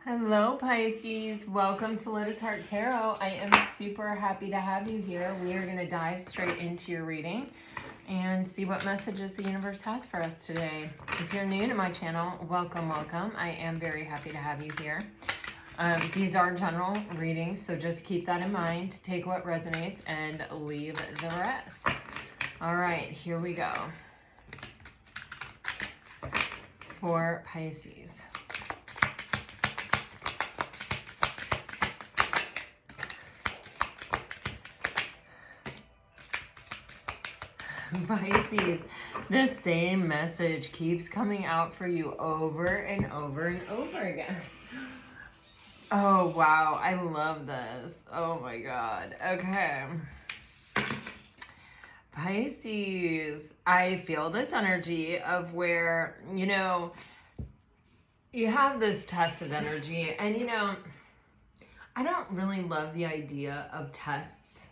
Hello, Pisces. Welcome to Lotus Heart Tarot. I am super happy to have you here. We are going to dive straight into your reading and see what messages the universe has for us today. If you're new to my channel, welcome, welcome. I am very happy to have you here. These are general readings, so just keep that in mind. Take what resonates and leave the rest. All right, here we go. For Pisces. Pisces, the same message keeps coming out for you over and over and over again. Oh, wow. I love this. Oh, my God. Okay. Pisces, I feel this energy of where, you have this tested energy. And, I don't really love the idea of tests.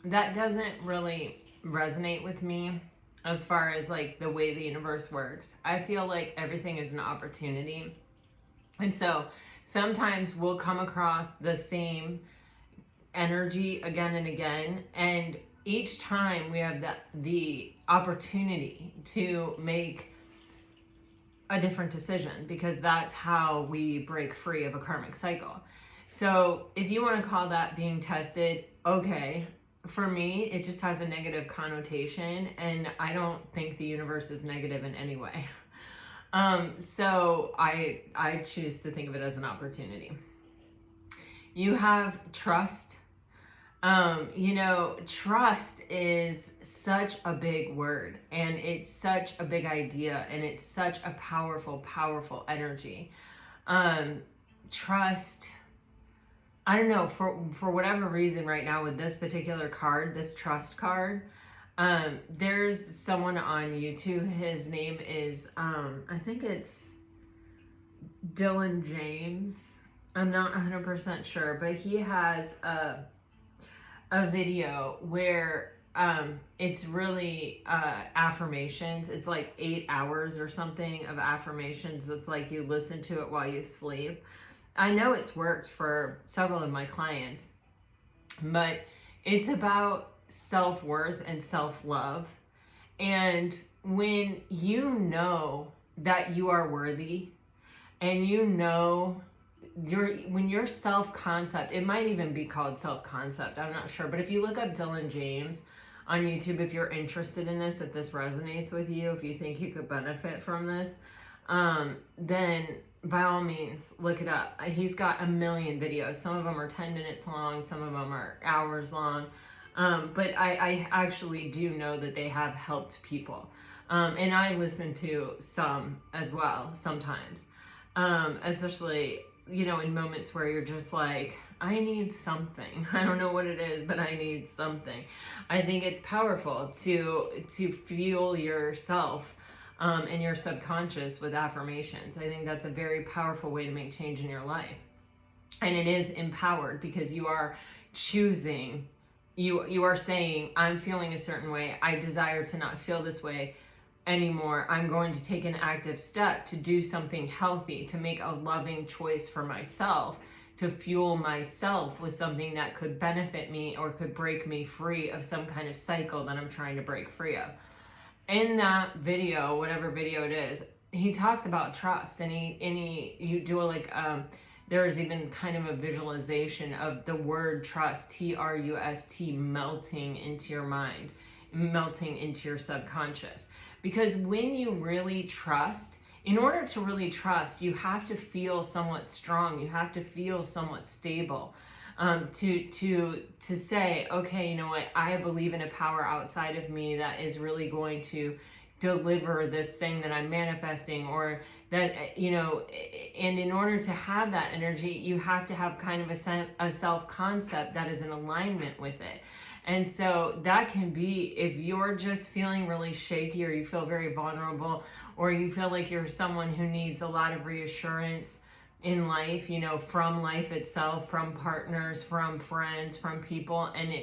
That doesn't really resonate with me as far as like the way the universe works. I feel like everything is an opportunity. And so sometimes we'll come across the same energy again and again. And each time we have the opportunity to make a different decision, because that's how we break free of a karmic cycle. So if you want to call that being tested, okay. For me, it just has a negative connotation, and I don't think the universe is negative in any way. So I choose to think of it as an opportunity. You have trust. Trust is such a big word, and it's such a big idea, and it's such a powerful, powerful energy. Trust, I don't know, for whatever reason right now with this particular card, this trust card, there's someone on YouTube, his name is, I think it's Dylan James. I'm not 100% sure, but he has a video where it's really affirmations. It's like 8 hours or something of affirmations. It's like you listen to it while you sleep. I know it's worked for several of my clients, but it's about self-worth and self-love. And when you know that you are worthy, and when your self-concept, it might even be called self-concept, I'm not sure, but if you look up Dylan James on YouTube, if you're interested in this, if this resonates with you, if you think you could benefit from this, then by all means, look it up. He's got a million videos. Some of them are 10 minutes long. Some of them are hours long. But I actually do know that they have helped people. And I listen to some as well sometimes. Especially, in moments where you're just like, I need something. I don't know what it is, but I need something. I think it's powerful to fuel yourself and your subconscious with affirmations. I think that's a very powerful way to make change in your life. And it is empowered because you are choosing, you are saying, I'm feeling a certain way. I desire to not feel this way anymore. I'm going to take an active step to do something healthy, to make a loving choice for myself, to fuel myself with something that could benefit me or could break me free of some kind of cycle that I'm trying to break free of. In that video, whatever video it is, he talks about trust, and you do there's even kind of a visualization of the word trust, Trust, melting into your mind, melting into your subconscious. Because when you really trust, in order to really trust, you have to feel somewhat strong. You have to feel somewhat stable. To say, okay, you know what, I believe in a power outside of me that is really going to deliver this thing that I'm manifesting, or that, and in order to have that energy, you have to have kind of a self-concept that is in alignment with it. And so that can be if you're just feeling really shaky, or you feel very vulnerable, or you feel like you're someone who needs a lot of reassurance in life, from life itself, from partners, from friends, from people, and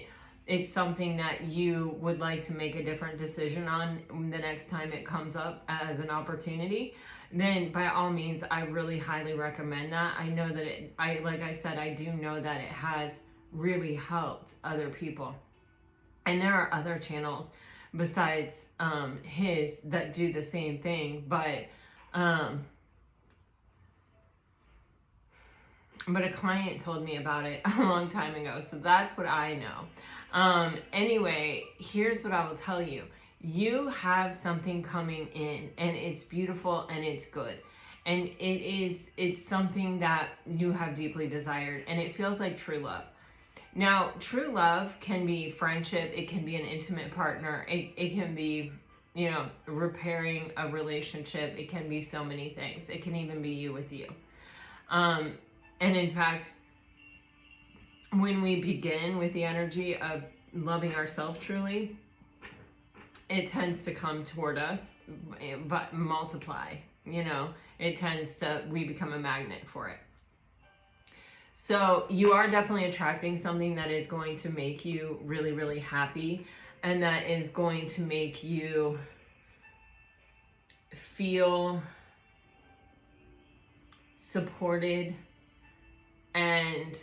it's something that you would like to make a different decision on the next time it comes up as an opportunity, then by all means, I really highly recommend that. I know that like I said, I do know that it has really helped other people. And there are other channels besides his that do the same thing, but a client told me about it a long time ago, so that's what I know. Anyway, here's what I will tell you. You have something coming in, and it's beautiful and it's good. And it's something that you have deeply desired, and it feels like true love. Now, true love can be friendship, it can be an intimate partner, it can be, you know, repairing a relationship, it can be so many things. It can even be you with you. And in fact, when we begin with the energy of loving ourselves truly, it tends to come toward us, but multiply, you know, we become a magnet for it. So you are definitely attracting something that is going to make you really, really happy, and that is going to make you feel supported and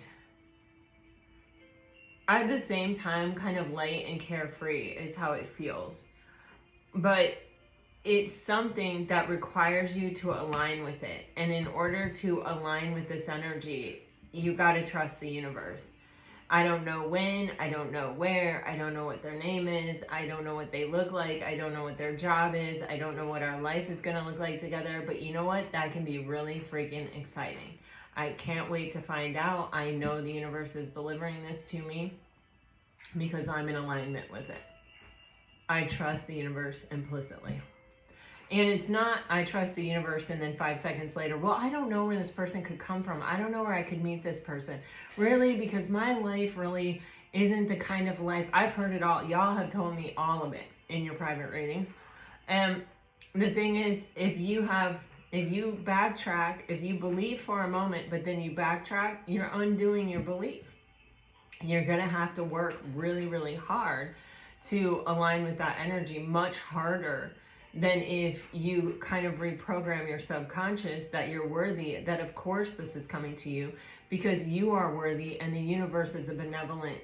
at the same time kind of light and carefree is how it feels. But it's something that requires you to align with it. And in order to align with this energy, you got to trust the universe. I don't know when, I don't know where, I don't know what their name is, I don't know what they look like, I don't know what their job is, I don't know what our life is going to look like together, but you know what? That can be really freaking exciting. I can't wait to find out. I know the universe is delivering this to me because I'm in alignment with it. I trust the universe implicitly. And it's not, I trust the universe, and then 5 seconds later, well, I don't know where this person could come from. I don't know where I could meet this person. Really, because my life really isn't the kind of life, I've heard it all. Y'all have told me all of it in your private readings. And the thing is, if you backtrack, if you believe for a moment, but then you backtrack, you're undoing your belief. You're going to have to work really, really hard to align with that energy, much harder than if you kind of reprogram your subconscious that you're worthy, that of course this is coming to you because you are worthy and the universe is a benevolent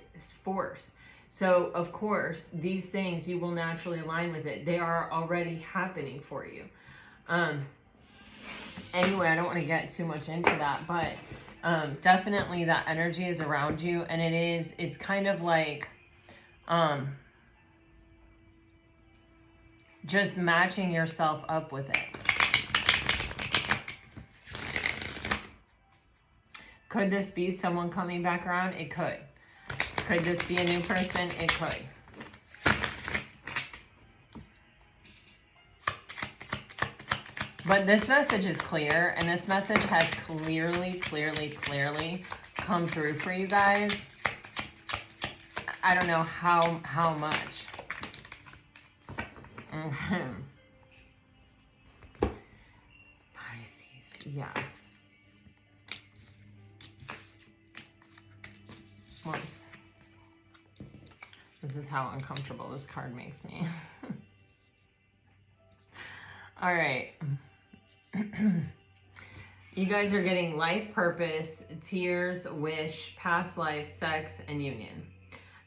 force. So of course, these things, you will naturally align with it. They are already happening for you. Anyway, I don't want to get too much into that, but definitely that energy is around you, and it's kind of like, just matching yourself up with it. Could this be someone coming back around? It could. Could this be a new person? It could. But this message is clear, and this message has clearly come through for you guys. I don't know how much. Pisces, yeah. Whoops. This is how uncomfortable this card makes me. All right. You guys are getting life purpose, tears, wish, past life, sex, and union.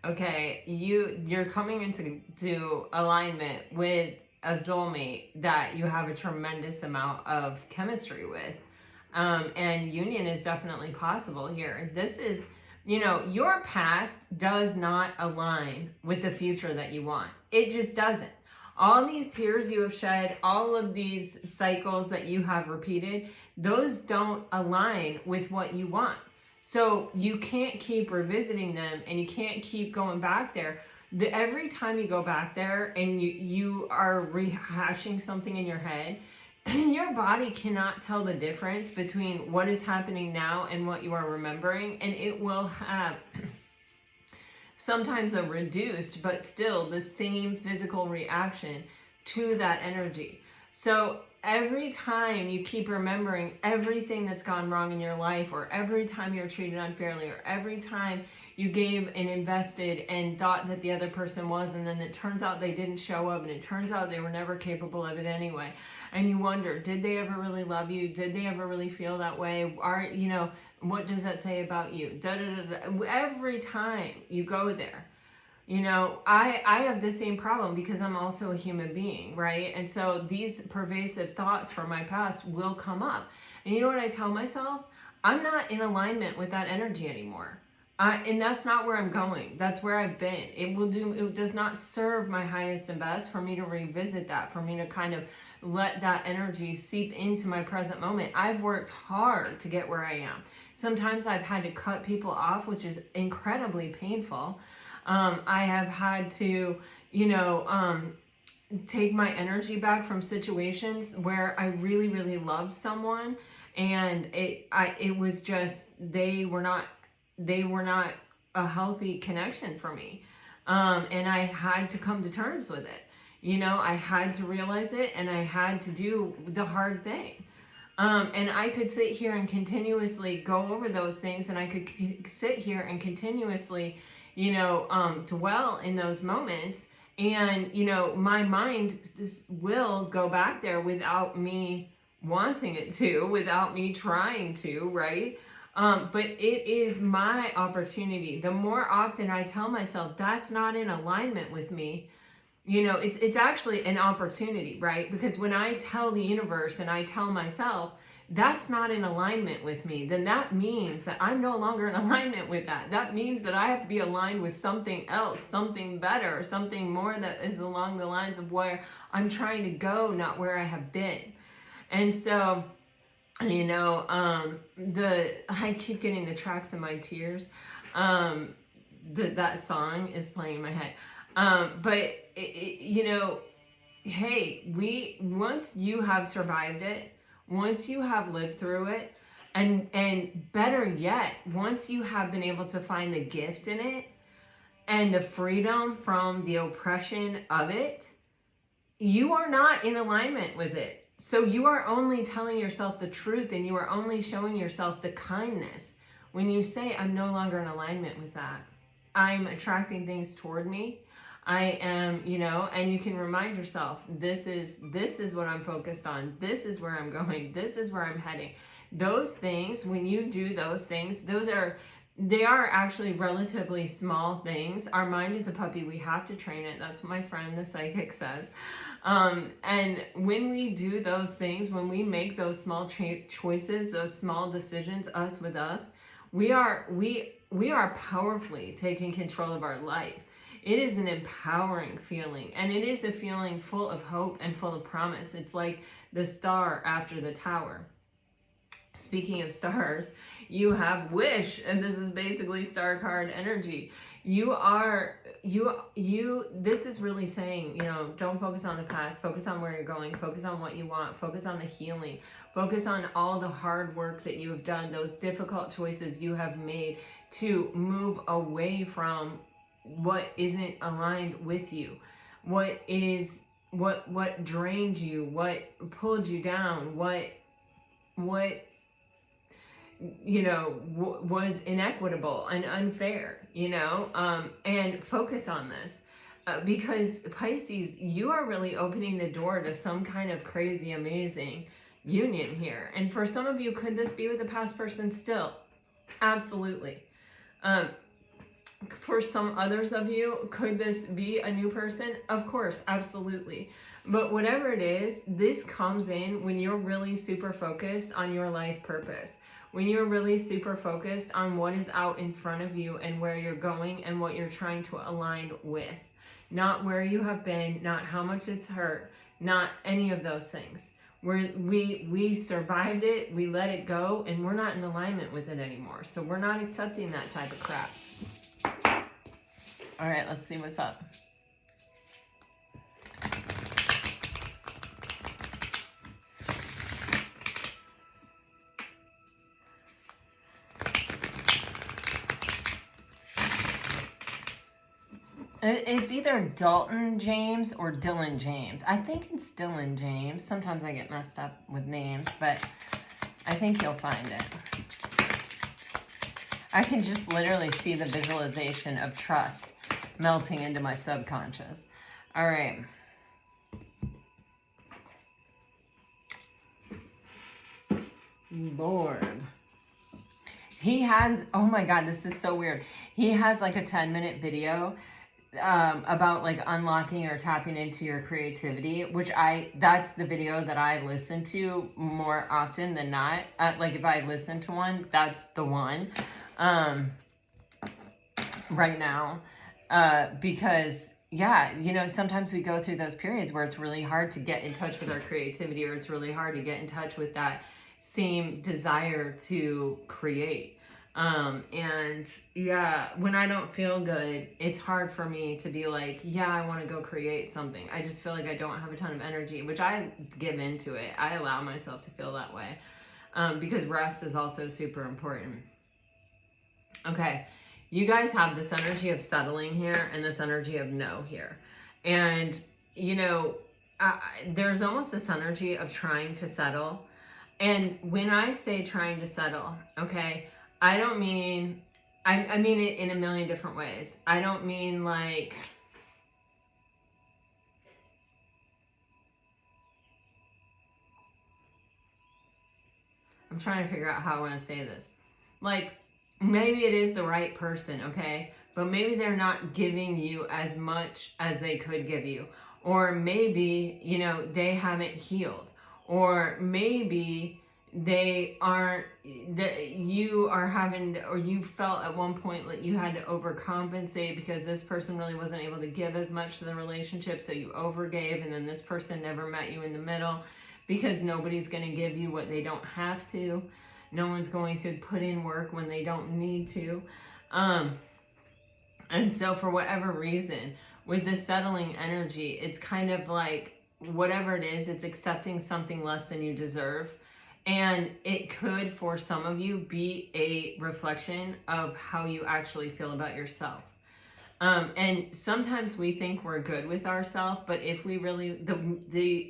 Okay, you're coming into alignment with a soulmate that you have a tremendous amount of chemistry with. And union is definitely possible here. This is, you know, your past does not align with the future that you want. It just doesn't. All these tears you have shed, all of these cycles that you have repeated, those don't align with what you want. So you can't keep revisiting them, and you can't keep going back there. Every time you go back there and you are rehashing something in your head, your body cannot tell the difference between what is happening now and what you are remembering, and it will have sometimes a reduced but still the same physical reaction to that energy. So every time you keep remembering everything that's gone wrong in your life, or every time you're treated unfairly, or every time you gave and invested and thought that the other person was, and then it turns out they didn't show up, and it turns out they were never capable of it anyway. And you wonder, did they ever really love you? Did they ever really feel that way? What does that say about you? Every time you go there, I have the same problem because I'm also a human being, right? And so these pervasive thoughts from my past will come up. And you know what I tell myself? I'm not in alignment with that energy anymore. And that's not where I'm going. That's where I've been. It does not serve my highest and best for me to revisit that, for me to kind of let that energy seep into my present moment. I've worked hard to get where I am. Sometimes I've had to cut people off, which is incredibly painful. I have had to, take my energy back from situations where I really, really loved someone, and it was just, they were not a healthy connection for me. And I had to come to terms with it. I had to realize it, and I had to do the hard thing. And I could sit here and continuously go over those things, and I could sit here and continuously, dwell in those moments. And, my mind just will go back there without me wanting it to, without me trying to, right? But it is my opportunity. The more often I tell myself that's not in alignment with me, it's actually an opportunity, right? Because when I tell the universe and I tell myself that's not in alignment with me, then that means that I'm no longer in alignment with that. That means that I have to be aligned with something else, something better, something more that is along the lines of where I'm trying to go, not where I have been. And so, I keep getting the tracks in my tears. That song is playing in my head. But hey, once you have survived it, once you have lived through it, and better yet, once you have been able to find the gift in it and the freedom from the oppression of it, you are not in alignment with it. So you are only telling yourself the truth, and you are only showing yourself the kindness when you say, I'm no longer in alignment with that. I'm attracting things toward me. I am, and you can remind yourself, this is what I'm focused on. This is where I'm going. This is where I'm heading. Those things, when you do those things, they are actually relatively small things. Our mind is a puppy. We have to train it. That's what my friend, the psychic, says. And when we do those things, when we make those small choices, those small decisions, us with us, we are powerfully taking control of our life. It is an empowering feeling, and it is a feeling full of hope and full of promise. It's like the star after the tower. Speaking of stars, you have wish, and this is basically star card energy. This is really saying, don't focus on the past, focus on where you're going, focus on what you want, focus on the healing, focus on all the hard work that you have done, those difficult choices you have made to move away from what isn't aligned with you, what drained you, what pulled you down, what was inequitable and unfair, and focus on this. Because Pisces, you are really opening the door to some kind of crazy, amazing union here. And for some of you, could this be with a past person still? Absolutely. For some others of you, could this be a new person? Of course, absolutely. But whatever it is, this comes in when you're really super focused on your life purpose. When you're really super focused on what is out in front of you and where you're going and what you're trying to align with. Not where you have been, not how much it's hurt, not any of those things. We survived it, we let it go, and we're not in alignment with it anymore. So we're not accepting that type of crap. All right, let's see what's up. It's either Dalton James or Dylan James. I think it's Dylan James. Sometimes I get messed up with names, but I think you'll find it. I can just literally see the visualization of trust melting into my subconscious. All right. Lord. He has, oh my God, this is so weird. He has like a 10-minute video about like unlocking or tapping into your creativity, which that's the video that I listen to more often than not. Like if I listen to one, that's the one right now. Because yeah, you know, sometimes we go through those periods where it's really hard to get in touch with our creativity, or it's really hard to get in touch with that same desire to create. And yeah, when I don't feel good, it's hard for me to be like, yeah, I want to go create something. I just feel like I don't have a ton of energy, which I give into it. I allow myself to feel that way. Because rest is also super important. Okay. You guys have this energy of settling here and this energy of no here. And, you know, there's almost this energy of trying to settle. And when I say trying to settle, okay, I don't mean, I mean it in a million different ways. I don't mean like, I'm trying to figure out how I want to say this. Like, maybe it is the right person, okay? But maybe they're not giving you as much as they could give you. Or maybe, you know, they haven't healed. Or maybe they aren't, that you are having, or you felt at one point like you had to overcompensate because this person really wasn't able to give as much to the relationship, so you overgave, and then this person never met you in the middle because nobody's going to give you what they don't have to. No one's going to put in work when they don't need to. And so for whatever reason, with the settling energy, it's kind of like whatever it is, it's accepting something less than you deserve. And it could, for some of you, be a reflection of how you actually feel about yourself. And sometimes we think we're good with ourselves, but if we really,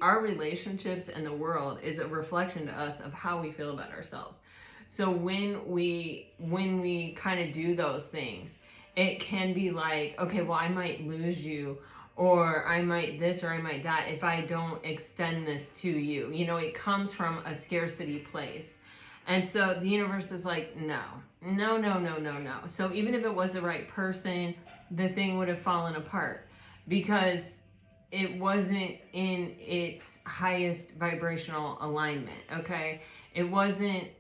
our relationships and the world is a reflection to us of how we feel about ourselves. So when we kind of do those things, it can be like, okay, well, I might lose you, or I might this, or I might that, if I don't extend this to you. You know, it comes from a scarcity place. And so the universe is like, no. So even if it was the right person, the thing would have fallen apart because it wasn't in its highest vibrational alignment, okay? It wasn't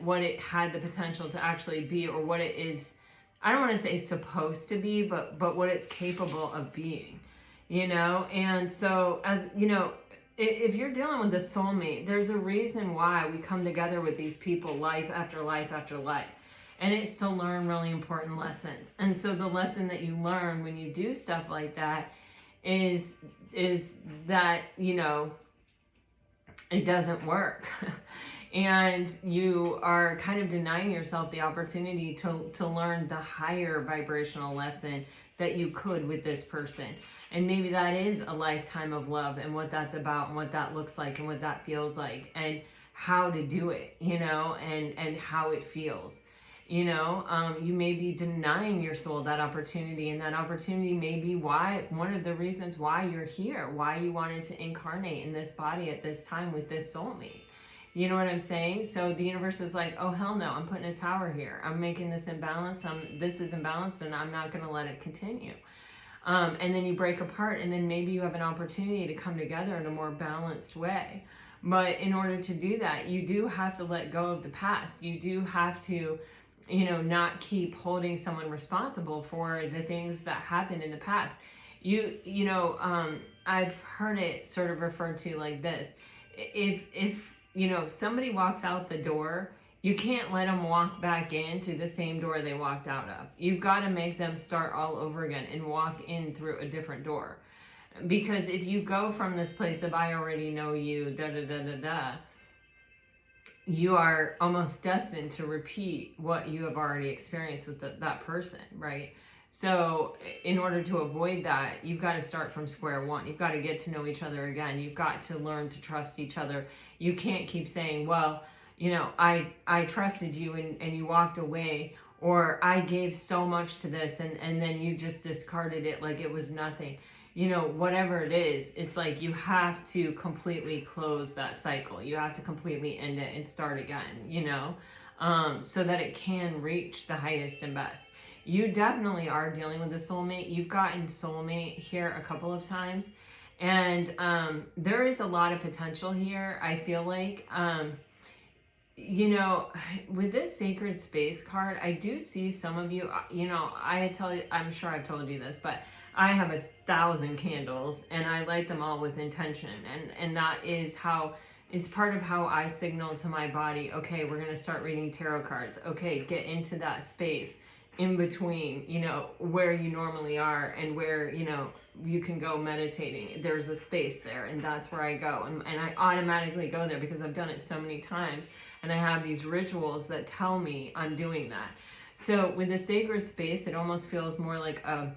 what it had the potential to actually be, or what it is, I don't want to say supposed to be, but what it's capable of being, you know? And so, as you know, if you're dealing with a soulmate, there's a reason why we come together with these people life after life after life. And it's to learn really important lessons. And so the lesson that you learn when you do stuff like that is that, you know, it doesn't work. And you are kind of denying yourself the opportunity to learn the higher vibrational lesson that you could with this person. And maybe that is a lifetime of love, and what that's about, and what that looks like, and what that feels like, and how to do it, you know, and how it feels. You know, you may be denying your soul that opportunity, and that opportunity may be one of the reasons why you're here, why you wanted to incarnate in this body at this time with this soulmate. You know what I'm saying? So the universe is like, oh, hell no, I'm putting a tower here. I'm making this imbalance. This is imbalanced, and I'm not going to let it continue. And then you break apart, and then maybe you have an opportunity to come together in a more balanced way. But in order to do that, you do have to let go of the past. You do have to, you know, not keep holding someone responsible for the things that happened in the past. You know, I've heard it sort of referred to like this. If you know, somebody walks out the door, you can't let them walk back in through the same door they walked out of. You've got to make them start all over again and walk in through a different door. Because if you go from this place of I already know you, you are almost destined to repeat what you have already experienced with that person, right? So in order to avoid that, you've got to start from square one. You've got to get to know each other again. You've got to learn to trust each other. You can't keep saying, well, you know, I trusted you and you walked away, or I gave so much to this and then you just discarded it like it was nothing. You know, whatever it is, it's like you have to completely close that cycle. You have to completely end it and start again, you know, so that it can reach the highest and best. You definitely are dealing with a soulmate. You've gotten soulmate here a couple of times. And there is a lot of potential here, I feel like. You know, with this sacred space card, I do see some of you, you know, I'm sure I've told you this, but I have 1,000 candles and I light them all with intention. And that is how, it's part of how I signal to my body, okay, we're going to start reading tarot cards. Okay, get into that space in between, you know, where you normally are and where, you know, you can go meditating. There's a space there, and that's where I go. And I automatically go there because I've done it so many times. And I have these rituals that tell me I'm doing that. So with the sacred space, it almost feels more like a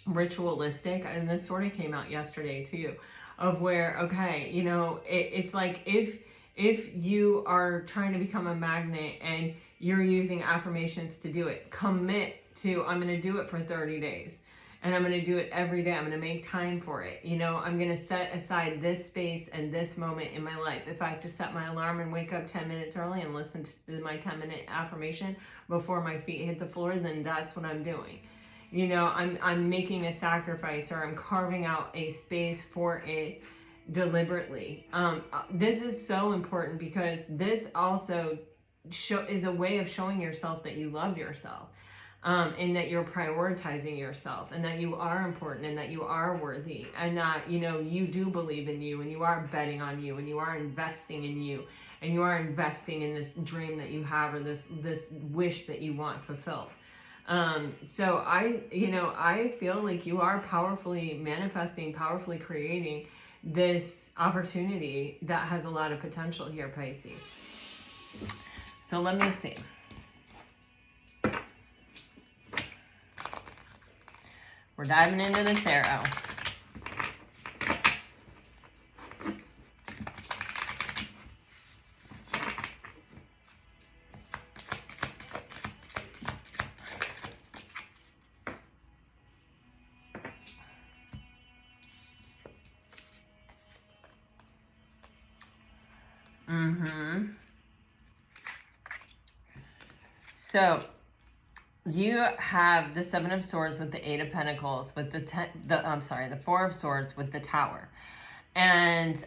ritualistic. And this sort of came out yesterday too, of where, okay, you know, it's like if you are trying to become a magnet and you're using affirmations to do it, commit to, I'm going to do it for 30 days. And I'm going to do it every day. I'm going to make time for it. You know, I'm going to set aside this space and this moment in my life. If I have to set my alarm and wake up 10 minutes early and listen to my 10-minute affirmation before my feet hit the floor, then that's what I'm doing. You know, I'm making a sacrifice, or I'm carving out a space for it deliberately. This is so important because this also is a way of showing yourself that you love yourself. And that you're prioritizing yourself, and that you are important, and that you are worthy, and that, you know, you do believe in you, and you are betting on you, and you are investing in you, and you are investing in this dream that you have, or this wish that you want fulfilled. So I feel like you are powerfully manifesting, powerfully creating this opportunity that has a lot of potential here, Pisces. So let me see. We're diving into the tarot. So you have the Seven of Swords with the Eight of Pentacles with the Four of Swords with the Tower. And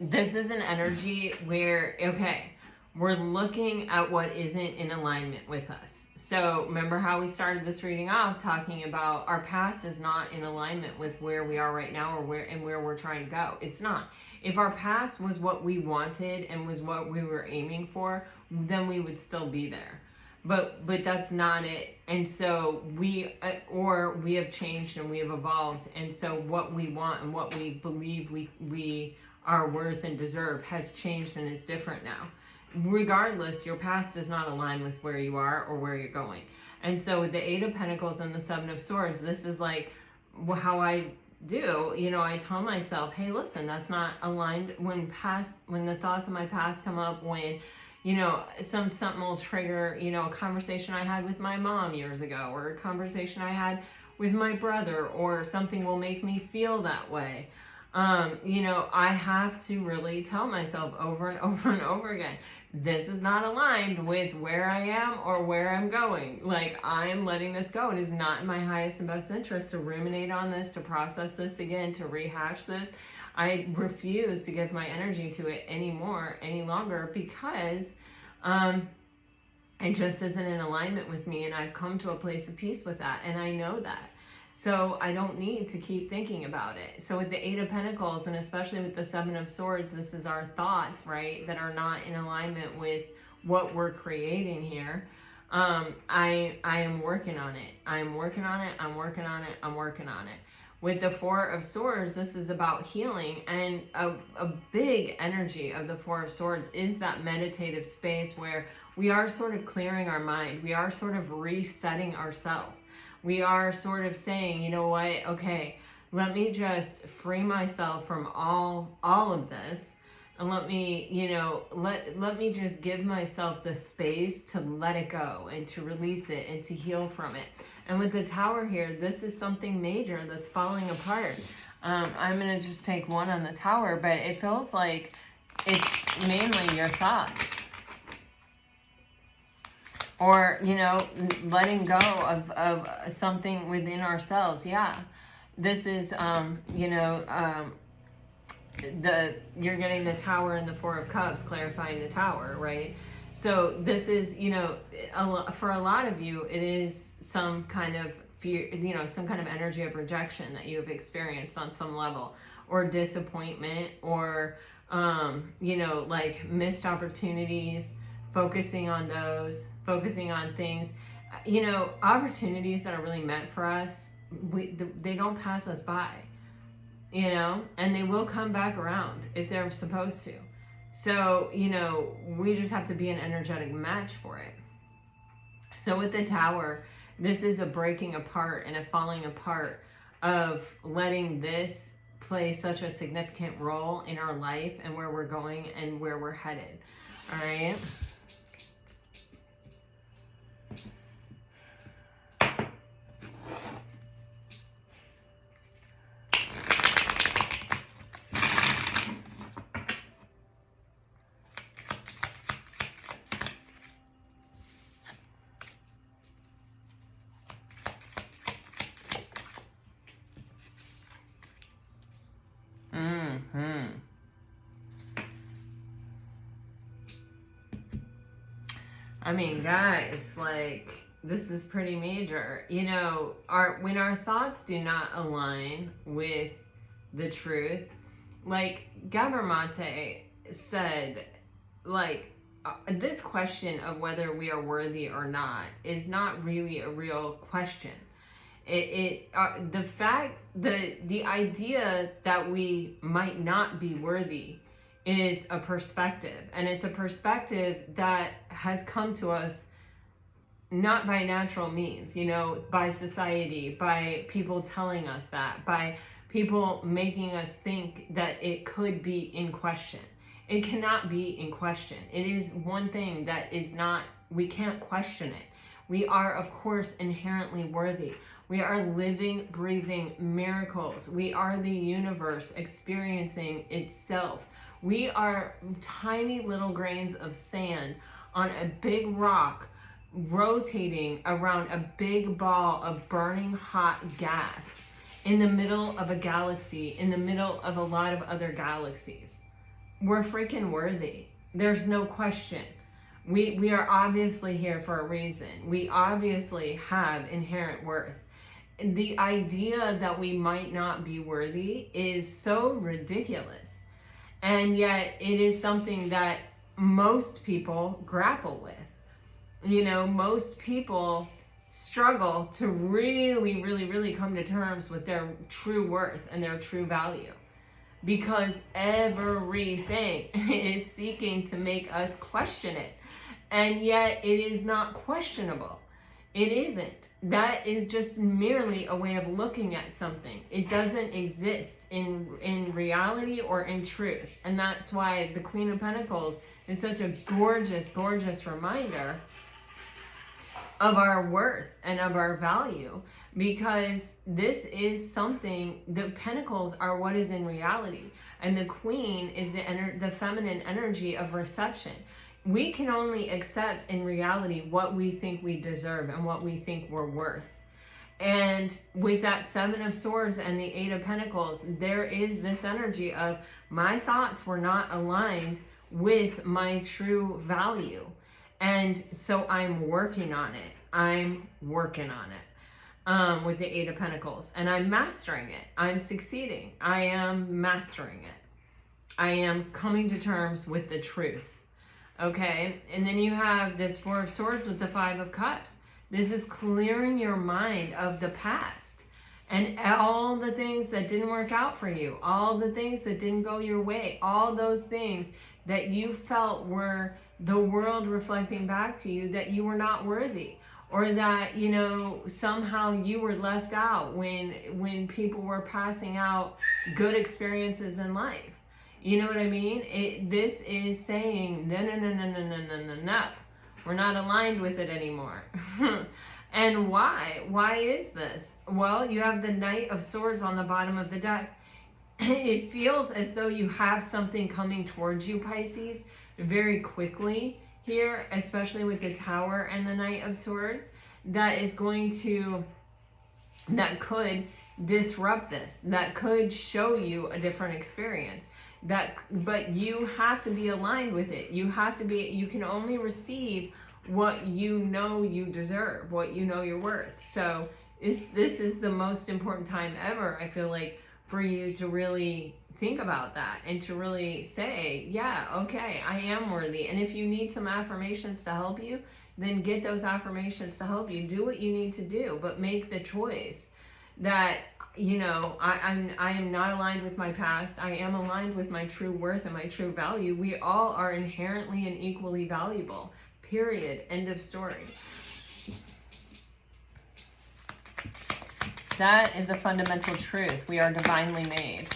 this is an energy where, okay, we're looking at what isn't in alignment with us. So remember how we started this reading off talking about our past is not in alignment with where we are right now, or where we're trying to go. It's not. If our past was what we wanted and was what we were aiming for, then we would still be there. But that's not it. And so we have changed and we have evolved. And so what we want and what we believe we are worth and deserve has changed and is different now. Regardless, your past does not align with where you are or where you're going. And so with the Eight of Pentacles and the Seven of Swords, this is like how I do. You know, I tell myself, hey, listen, that's not aligned. When the thoughts of my past come up, when, you know, something will trigger, you know, a conversation I had with my mom years ago, or a conversation I had with my brother, or something will make me feel that way. You know, I have to really tell myself over and over and over again, this is not aligned with where I am or where I'm going. Like, I am letting this go. It is not in my highest and best interest to ruminate on this, to process this again, to rehash this. I refuse to give my energy to it any longer, because it just isn't in alignment with me, and I've come to a place of peace with that, and I know that. So I don't need to keep thinking about it. So with the Eight of Pentacles, and especially with the Seven of Swords, this is our thoughts, right, that are not in alignment with what we're creating here. I am working on it. I'm working on it. I'm working on it. I'm working on it. With the Four of Swords, this is about healing, and a big energy of the Four of Swords is that meditative space where we are sort of clearing our mind. We are sort of resetting ourselves. We are sort of saying, you know what, okay, let me just free myself from all of this, and let me, you know, let me just give myself the space to let it go and to release it and to heal from it. And with the Tower here, this is something major that's falling apart. I'm going to just take one on the Tower, but it feels like it's mainly your thoughts. Or, you know, letting go of something within ourselves. Yeah. This is, you know, you're getting the Tower and the Four of Cups, clarifying the Tower, right? So this is, you know, for a lot of you, it is some kind of fear, you know, some kind of energy of rejection that you have experienced on some level, or disappointment, or, you know, like missed opportunities, focusing on those, focusing on things, you know, opportunities that are really meant for us. They don't pass us by. You know, and they will come back around if they're supposed to. So, you know, we just have to be an energetic match for it. So with the Tower, this is a breaking apart and a falling apart of letting this play such a significant role in our life and where we're going and where we're headed. All right. I mean, guys, like, this is pretty major. You know, when our thoughts do not align with the truth, like Gabor Mate said, like, this question of whether we are worthy or not is not really a real question. The idea that we might not be worthy is a perspective, and it's a perspective that has come to us not by natural means, you know, by society, by people telling us that, by people making us think that it could be in question. It cannot be in question. It is one thing that is not, we can't question it. We are, of course, inherently worthy. We are living, breathing miracles. We are the universe experiencing itself. We are tiny little grains of sand on a big rock rotating around a big ball of burning hot gas in the middle of a galaxy, in the middle of a lot of other galaxies. We're freaking worthy. There's no question. We are obviously here for a reason. We obviously have inherent worth. The idea that we might not be worthy is so ridiculous. And yet it is something that most people grapple with. You know, most people struggle to really, really, really come to terms with their true worth and their true value. Because everything is seeking to make us question it. And yet it is not questionable. It isn't. That is just merely a way of looking at something. It doesn't exist in reality or in truth. And that's why the Queen of Pentacles is such a gorgeous, gorgeous reminder of our worth and of our value. Because this is something, the Pentacles are what is in reality. And the Queen is the feminine energy of reception. We can only accept in reality what we think we deserve and what we think we're worth. And with that Seven of Swords and the Eight of Pentacles, there is this energy of my thoughts were not aligned with my true value. And so I'm working on it. I'm working on it with the Eight of Pentacles. And I'm mastering it. I'm succeeding. I am mastering it. I am coming to terms with the truth. Okay, and then you have this Four of Swords with the Five of Cups. This is clearing your mind of the past and all the things that didn't work out for you, all the things that didn't go your way, all those things that you felt were the world reflecting back to you that you were not worthy, or that, you know, somehow you were left out when people were passing out good experiences in life. You know what I mean? This is saying, no, no, no, no, no, no, no, no, no. We're not aligned with it anymore. And why? Why is this? Well, you have the Knight of Swords on the bottom of the deck. It feels as though you have something coming towards you, Pisces, very quickly here, especially with the Tower and the Knight of Swords, that could disrupt this, that could show you a different experience. But you have to be aligned with it. You can only receive what you know you deserve, what you know you're worth. So this is the most important time ever, I feel like, for you to really think about that and to really say, yeah, okay, I am worthy. And if you need some affirmations to help you, then get those affirmations to help you. Do what you need to do, but make the choice that, you know, I am not aligned with my past. I am aligned with my true worth and my true value. We all are inherently and equally valuable. Period. End of story. That is a fundamental truth. We are divinely made.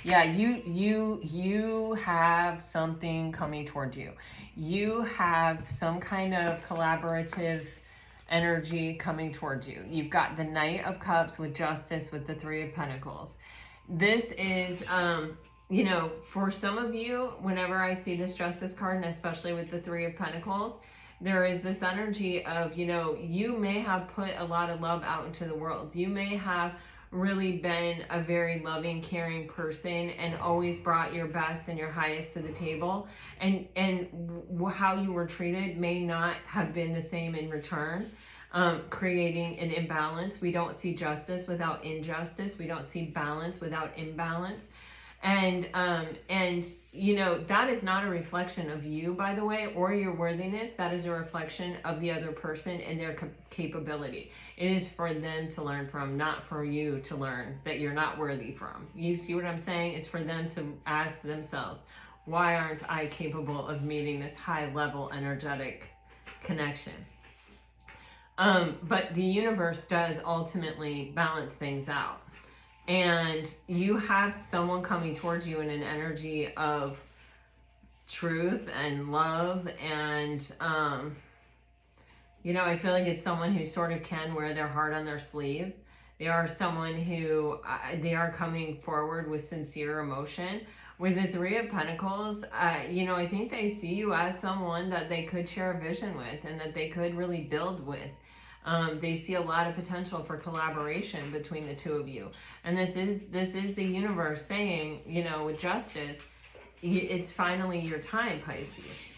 Yeah, you have something coming towards you. You have some kind of collaborative energy coming towards you. You've got the Knight of Cups with Justice with the Three of Pentacles. This is, you know, for some of you, whenever I see this Justice card, and especially with the Three of Pentacles, there is this energy of, you know, you may have put a lot of love out into the world. You may have really been a very loving, caring person and always brought your best and your highest to the table. And how you were treated may not have been the same in return, creating an imbalance. We don't see justice without injustice. We don't see balance without imbalance. And you know, that is not a reflection of you, by the way, or your worthiness. That is a reflection of the other person and their capability. It is for them to learn from, not for you to learn that you're not worthy from. You see what I'm saying? It's for them to ask themselves, why aren't I capable of meeting this high level energetic connection? But the universe does ultimately balance things out. And you have someone coming towards you in an energy of truth and love. And, you know, I feel like it's someone who sort of can wear their heart on their sleeve. They are someone who, they are coming forward with sincere emotion. With the Three of Pentacles, you know, I think they see you as someone that they could share a vision with and that they could really build with. They see a lot of potential for collaboration between the two of you. And this is the universe saying, you know, with justice, it's finally your time, Pisces.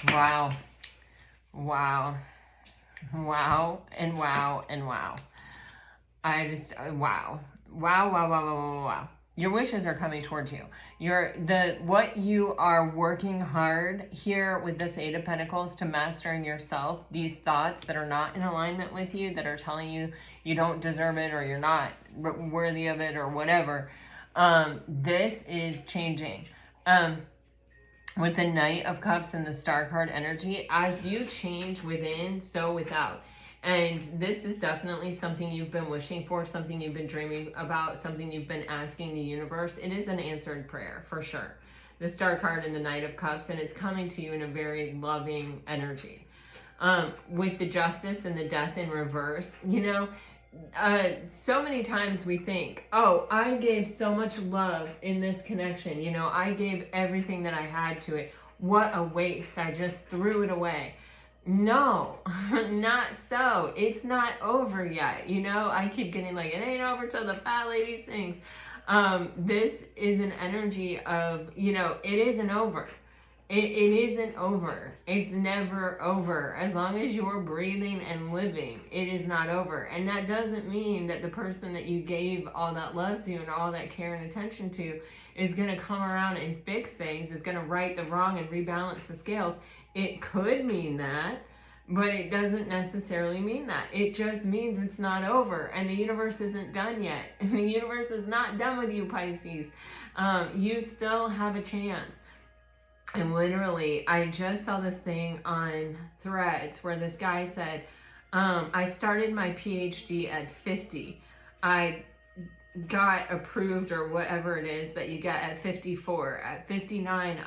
Wow. Wow. Wow. And wow. And wow. I just, wow. Wow, wow, wow, wow, wow, wow. Your wishes are coming towards you. What you are working hard here with this Eight of Pentacles to master in yourself, these thoughts that are not in alignment with you, that are telling you you don't deserve it or you're not worthy of it or whatever, this is changing. With the Knight of Cups and the Star card energy, as you change within, so without. And this is definitely something you've been wishing for, something you've been dreaming about, something you've been asking the universe. It is an answered prayer, for sure. The Star card and the Knight of Cups, and it's coming to you in a very loving energy. With the Justice and the Death in reverse, you know, so many times we think, oh, I gave so much love in this connection. You know, I gave everything that I had to it. What a waste. I just threw it away. No, not so. It's not over yet. You know, I keep getting like, it ain't over till the fat lady sings. This is an energy of, you know, it isn't over. It isn't over. It's never over. As long as you're breathing and living, it is not over. And that doesn't mean that the person that you gave all that love to and all that care and attention to is going to come around and fix things, is going to right the wrong and rebalance the scales. It could mean that, but it doesn't necessarily mean that. It just means it's not over, and the universe isn't done yet. And the universe is not done with you, Pisces. You still have a chance. And literally, I just saw this thing on Threads where this guy said, I started my PhD at 50. I got approved, or whatever it is that you get at 54. At 59,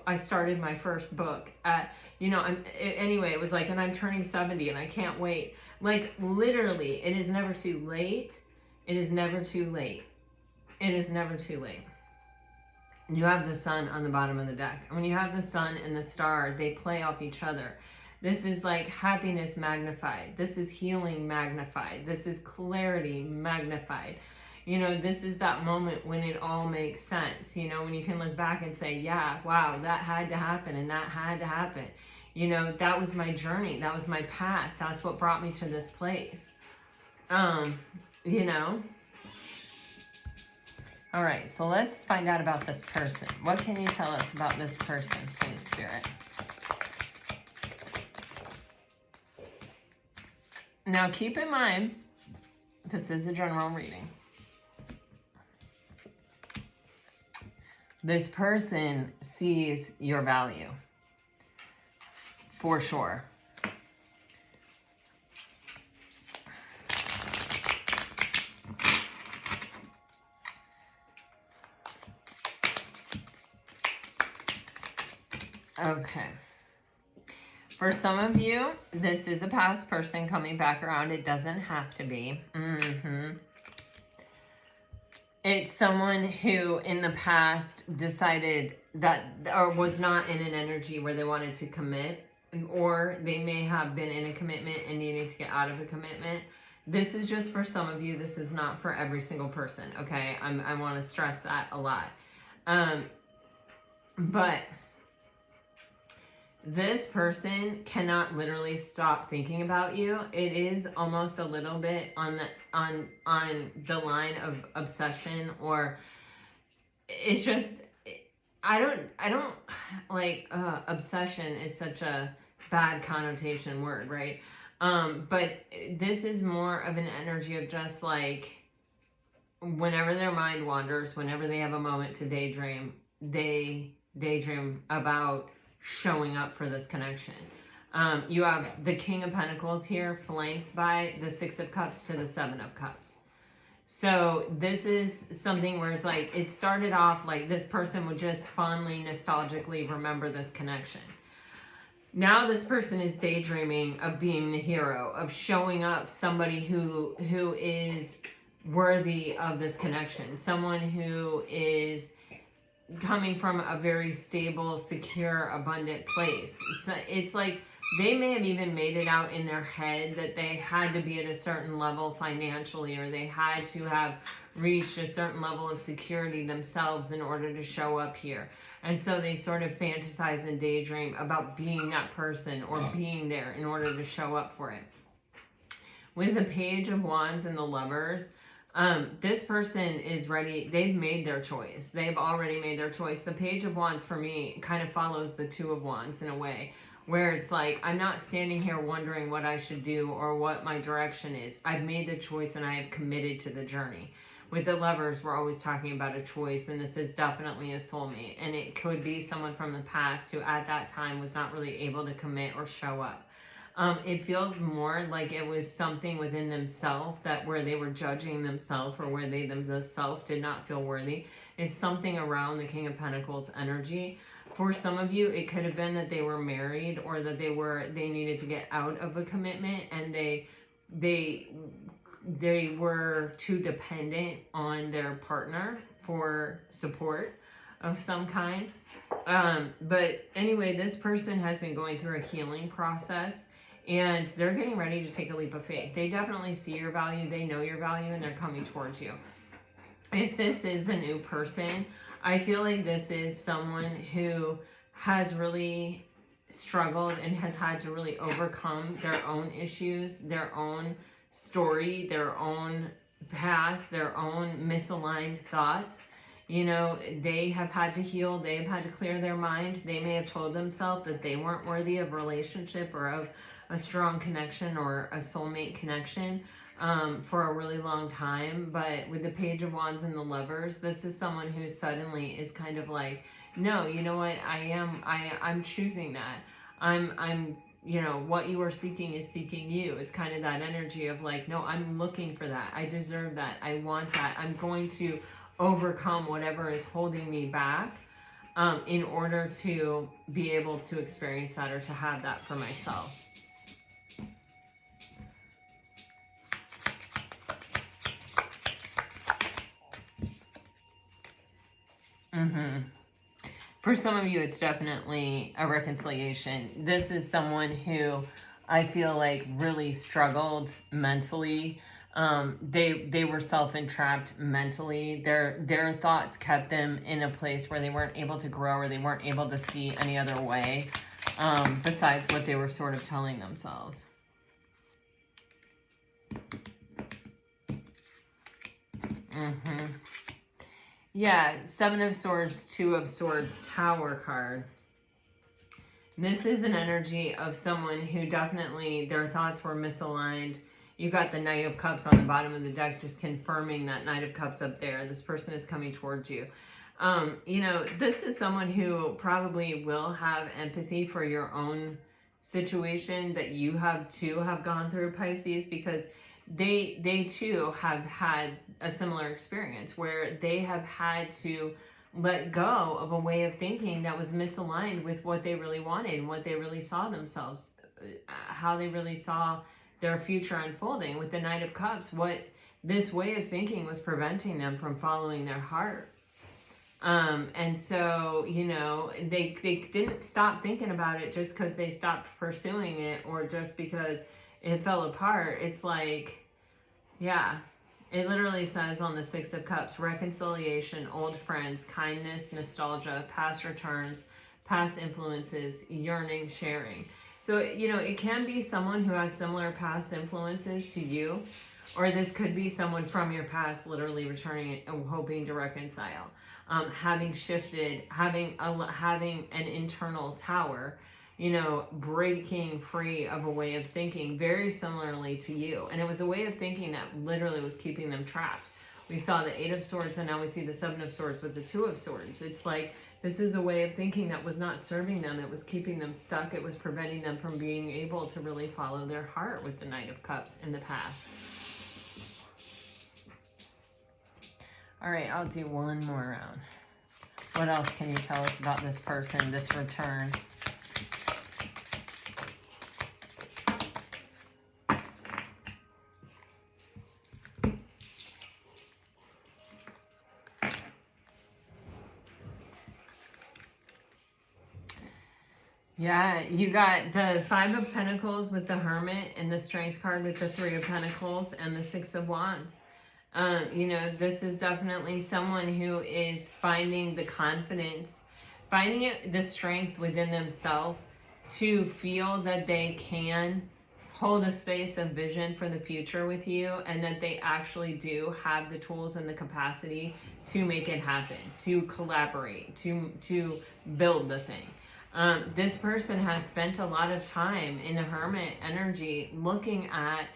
I started my first book. At, anyway, it was like, and I'm turning 70 and I can't wait. Like, literally, it is never too late. It is never too late. It is never too late. You have the sun on the bottom of the deck. When you have the sun and the star, they play off each other. This is like happiness magnified. This is healing magnified. This is clarity magnified. This is that moment when it all makes sense. When you can look back and say, yeah, wow, that had to happen and that had to happen. That was my journey. That was my path. That's what brought me to this place. All right, so let's find out about this person. What can you tell us about this person, please, Spirit? Now, keep in mind, this is a general reading. This person sees your value, for sure. Okay. For some of you, this is a past person coming back around. It doesn't have to be. It's someone who in the past decided that, or was not in an energy where they wanted to commit, or they may have been in a commitment and needing to get out of a commitment. This is just for some of you. This is not for every single person, okay? I want to stress that a lot. But this person cannot literally stop thinking about you. It is almost a little bit on the line of obsession, or it's just, I don't like, obsession is such a bad connotation word, right? But this is more of an energy of just like, whenever their mind wanders, whenever they have a moment to daydream, they daydream about showing up for this connection. You have the King of Pentacles here, flanked by the Six of Cups to the Seven of Cups. So this is something where it's like, it started off like this person would just fondly, nostalgically remember this connection. Now this person is daydreaming of being the hero, of showing up, somebody who is worthy of this connection, someone who is coming from a very stable, secure, abundant place. It's like they may have even made it out in their head that they had to be at a certain level financially, or they had to have reached a certain level of security themselves in order to show up here. And so they sort of fantasize and daydream about being that person or being there in order to show up for it. With the Page of Wands and the Lovers, this person is ready. They've made their choice. They've already made their choice. The Page of Wands for me kind of follows the Two of Wands in a way, where it's like, I'm not standing here wondering what I should do or what my direction is. I've made the choice and I have committed to the journey. With the Lovers, we're always talking about a choice, and this is definitely a soulmate. And it could be someone from the past who at that time was not really able to commit or show up. It feels more like it was something within themselves, that where they were judging themselves, or where they themselves did not feel worthy. It's something around the King of Pentacles energy. For some of you, it could have been that they were married, or that they needed to get out of a commitment, and they were too dependent on their partner for support of some kind. But anyway, this person has been going through a healing process, and they're getting ready to take a leap of faith. They definitely see your value, they know your value, and they're coming towards you. If this is a new person, I feel like this is someone who has really struggled and has had to really overcome their own issues, their own story, their own past, their own misaligned thoughts. They have had to heal. They've had to clear their mind. They may have told themselves that they weren't worthy of relationship or of a strong connection or a soulmate connection for a really long time. But with the Page of Wands and the Lovers, this is someone who suddenly is kind of like, no, you know what? I'm choosing that. I'm you know, what you are seeking is seeking you. It's kind of that energy of like, no, I'm looking for that. I deserve that. I want that. I'm going to overcome whatever is holding me back in order to be able to experience that or to have that for myself. For some of you, it's definitely a reconciliation. This is someone who I feel like really struggled mentally. They were self-entrapped mentally. Their thoughts kept them in a place where they weren't able to grow, or they weren't able to see any other way besides what they were sort of telling themselves. Yeah, Seven of Swords, Two of Swords, Tower card. This is an energy of someone who definitely, their thoughts were misaligned. You got the Knight of Cups on the bottom of the deck, just confirming that Knight of Cups up there. This person is coming towards you. You know, this is someone who probably will have empathy for your own situation that you have too have gone through, Pisces, because they too have had a similar experience where they have had to let go of a way of thinking that was misaligned with what they really wanted and what they really saw themselves, how they really saw their future unfolding. With the Knight of Cups, what this way of thinking was preventing them from following their heart. And so, you know, they didn't stop thinking about it just because they stopped pursuing it or just because it fell apart. It's like, yeah, it literally says on the Six of Cups, reconciliation, old friends, kindness, nostalgia, past returns, past influences, yearning, sharing. So, you know, it can be someone who has similar past influences to you, or this could be someone from your past literally returning and hoping to reconcile. Having shifted, having an internal tower, you know, breaking free of a way of thinking very similarly to you. And it was a way of thinking that literally was keeping them trapped. We saw the Eight of Swords, and now we see the Seven of Swords with the Two of Swords. It's like, this is a way of thinking that was not serving them. It was keeping them stuck. It was preventing them from being able to really follow their heart with the Knight of Cups in the past. All right, I'll do one more round. What else can you tell us about this person, this return? Yeah, you got the Five of Pentacles with the Hermit and the Strength card with the Three of Pentacles and the Six of Wands. You know, this is definitely someone who is finding the confidence, finding the strength within themselves to feel that they can hold a space of vision for the future with you, and that they actually do have the tools and the capacity to make it happen, to collaborate, to build the thing. This person has spent a lot of time in the Hermit energy looking at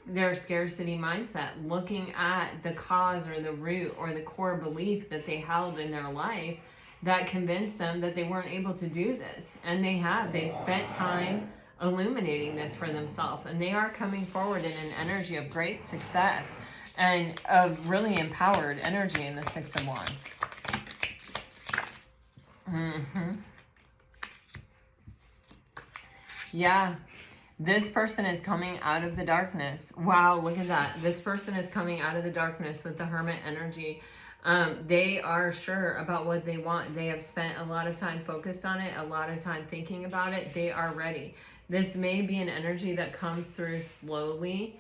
their scarcity mindset, looking at the cause or the root or the core belief that they held in their life that convinced them that they weren't able to do this. And they've spent time illuminating this for themselves, and they are coming forward in an energy of great success and of really empowered energy in the Six of Wands. Yeah, this person is coming out of the darkness. Wow, look at that. This person is coming out of the darkness with the Hermit energy. They are sure about what they want. They have spent a lot of time focused on it, a lot of time thinking about it. They are ready. This may be an energy that comes through slowly.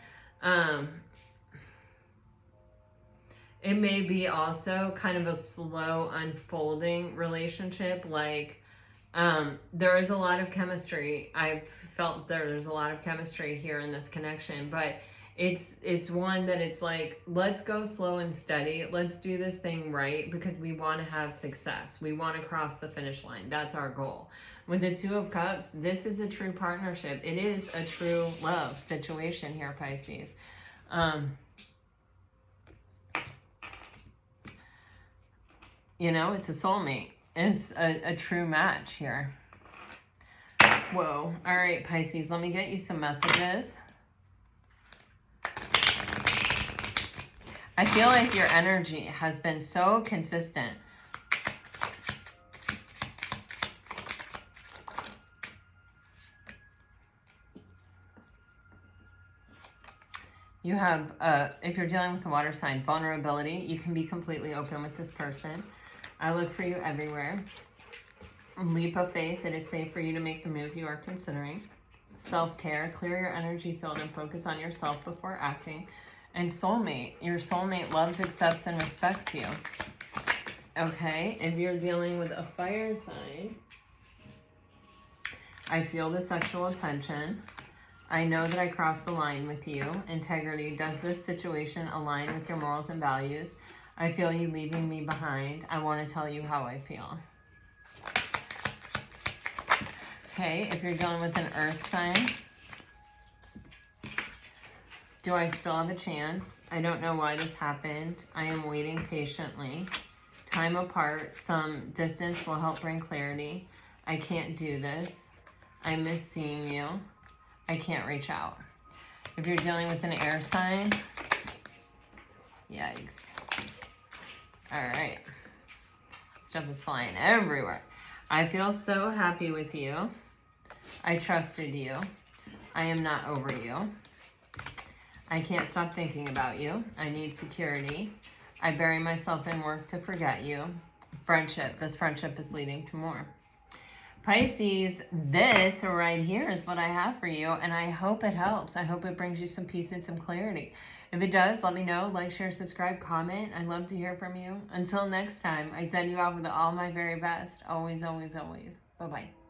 It may be also kind of a slow unfolding relationship, like there is a lot of chemistry. I've felt there's a lot of chemistry here in this connection, but it's one that it's like, let's go slow and steady. Let's do this thing right, because we want to have success. We want to cross the finish line. That's our goal. With the Two of Cups, this is a true partnership. It is a true love situation here, Pisces. You know, it's a soulmate. It's a true match here. Whoa. All right, Pisces, let me get you some messages. I feel like your energy has been so consistent. You have, if you're dealing with a water sign, vulnerability. You can be completely open with this person. I look for you everywhere. Leap of faith. It is safe for you to make the move you are considering. Self-care. Clear your energy field and focus on yourself before acting. And soulmate. Your soulmate loves, accepts, and respects you. Okay. If you're dealing with a fire sign, I feel the sexual attention. I know that I crossed the line with you. Integrity. Does this situation align with your morals and values? I feel you leaving me behind. I want to tell you how I feel. Okay, if you're dealing with an earth sign, do I still have a chance? I don't know why this happened. I am waiting patiently. Time apart. Some distance will help bring clarity. I can't do this. I miss seeing you. I can't reach out. If you're dealing with an air sign, yikes. All right. Stuff is flying everywhere. I feel so happy with you. I trusted you. I am not over you. I can't stop thinking about you. I need security. I bury myself in work to forget you. Friendship. This friendship is leading to more. Pisces, this right here is what I have for you, and I hope it helps. I hope it brings you some peace and some clarity. If it does, let me know. Like, share, subscribe, comment. I'd love to hear from you. Until next time, I send you out with all my very best. Always, always, always. Bye-bye.